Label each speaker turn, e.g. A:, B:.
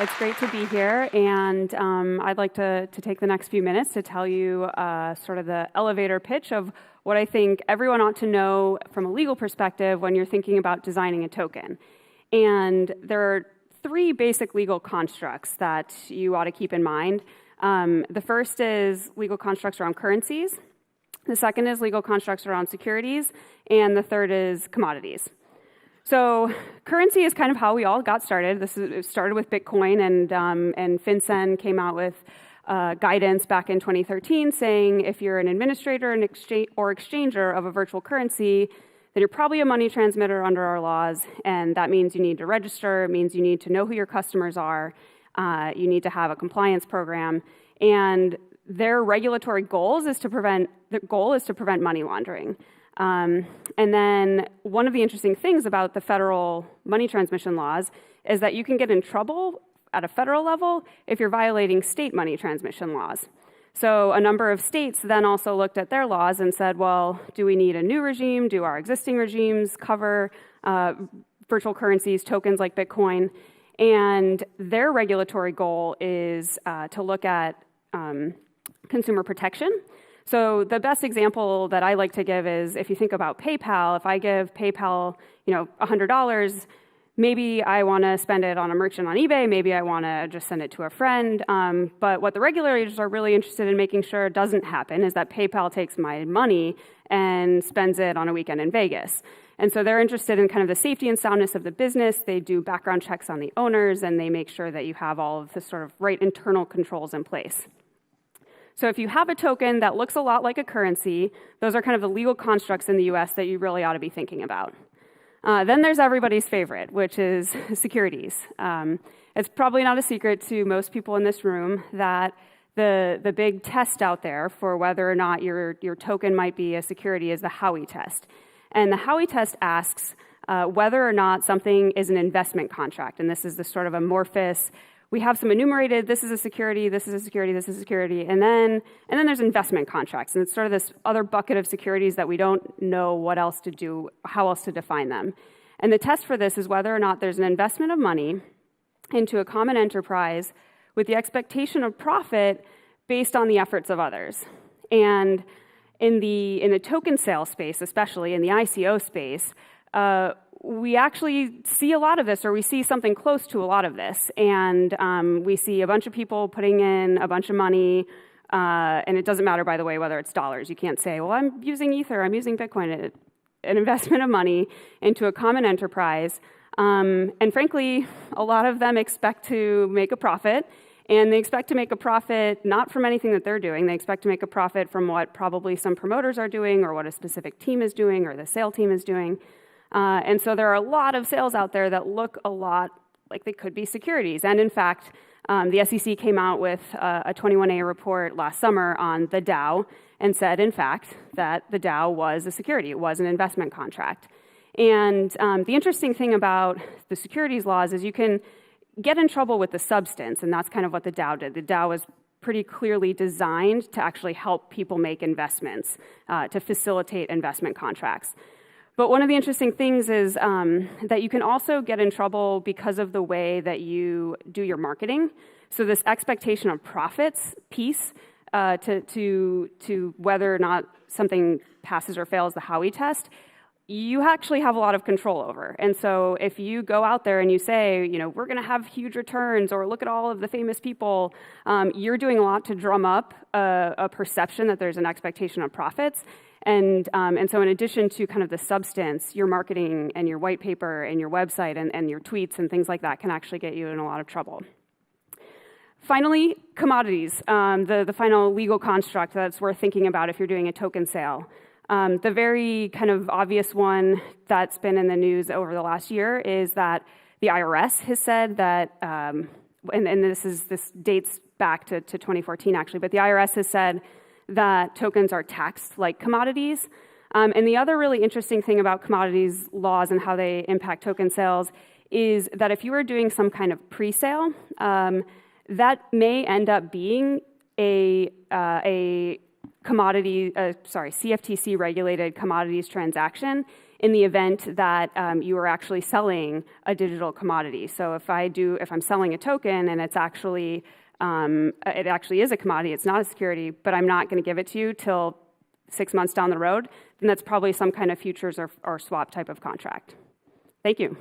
A: It's great to be here, and I'd like to take the next few minutes to tell you sort of the elevator pitch of what I think everyone ought to know from a legal perspective when you're thinking about designing a token. And there are three basic legal constructs that you ought to keep in mind. The first is legal constructs around currencies. The second is legal constructs around securities, and the third is commodities. So currency is kind of how we all got started. It started with Bitcoin, and FinCEN came out with guidance back in 2013 saying if you're an administrator or exchanger of a virtual currency, then you're probably a money transmitter under our laws, and that means you need to register. It means you need to know who your customers are. You need to have a compliance program, and their regulatory goal is to prevent money laundering. And then one of the interesting things about the federal money transmission laws is that you can get in trouble at a federal level if you're violating state money transmission laws. So a number of states then also looked at their laws and said, well, do we need a new regime? Do our existing regimes cover virtual currencies, tokens like Bitcoin? And their regulatory goal is to look at consumer protection. So the best example that I like to give is if you think about PayPal. If I give PayPal, $100, maybe I want to spend it on a merchant on eBay. Maybe I want to just send it to a friend. But what the regulators are really interested in making sure doesn't happen is that PayPal takes my money and spends it on a weekend in Vegas. And so they're interested in kind of the safety and soundness of the business. They do background checks on the owners, and they make sure that you have all of the sort of right internal controls in place. So if you have a token that looks a lot like a currency, those are kind of the legal constructs in the US that you really ought to be thinking about. Then there's everybody's favorite, which is securities. It's probably not a secret to most people in this room that the big test out there for whether or not your token might be a security is the Howey Test. And the Howey Test asks whether or not something is an investment contract. And this is the sort of amorphous, we have some enumerated, this is a security, this is a security, this is a security, and then there's investment contracts. And it's sort of this other bucket of securities that we don't know what else to do, how else to define them. And the test for this is whether or not there's an investment of money into a common enterprise with the expectation of profit based on the efforts of others. And in the token sale space, especially in the ICO space, we actually see a lot of this, or we see something close to a lot of this. And we see a bunch of people putting in a bunch of money, and it doesn't matter, by the way, whether it's dollars. You can't say, well, I'm using Ether, I'm using Bitcoin. An investment of money into a common enterprise. And frankly, a lot of them expect to make a profit. And they expect to make a profit not from anything that they're doing. They expect to make a profit from what probably some promoters are doing, or what a specific team is doing, or the sale team is doing. And so there are a lot of sales out there that look a lot like they could be securities. And in fact, the SEC came out with a 21A report last summer on the Dow and said, in fact, that the Dow was a security. It was an investment contract. And the interesting thing about the securities laws is you can get in trouble with the substance, and that's kind of what the Dow did. The Dow was pretty clearly designed to actually help people make investments, to facilitate investment contracts. But one of the interesting things is that you can also get in trouble because of the way that you do your marketing. So this expectation of profits piece to whether or not something passes or fails the Howey Test, you actually have a lot of control over. And so if you go out there and you say, we're going to have huge returns, or look at all of the famous people, you're doing a lot to drum up a perception that there's an expectation of profits. And so in addition to kind of the substance, your marketing and your white paper and your website and your tweets and things like that can actually get you in a lot of trouble. Finally, commodities, the final legal construct that's worth thinking about if you're doing a token sale. The very kind of obvious one that's been in the news over the last year is that the IRS has said that, and this dates back to 2014 actually, but the IRS has said that tokens are taxed like commodities. And the other really interesting thing about commodities laws and how they impact token sales is that if you are doing some kind of pre-sale, that may end up being a CFTC regulated commodities transaction in the event that you are actually selling a digital commodity. So if I'm selling a token and it actually is a commodity, it's not a security, but I'm not going to give it to you till 6 months down the road, then that's probably some kind of futures or swap type of contract. Thank you.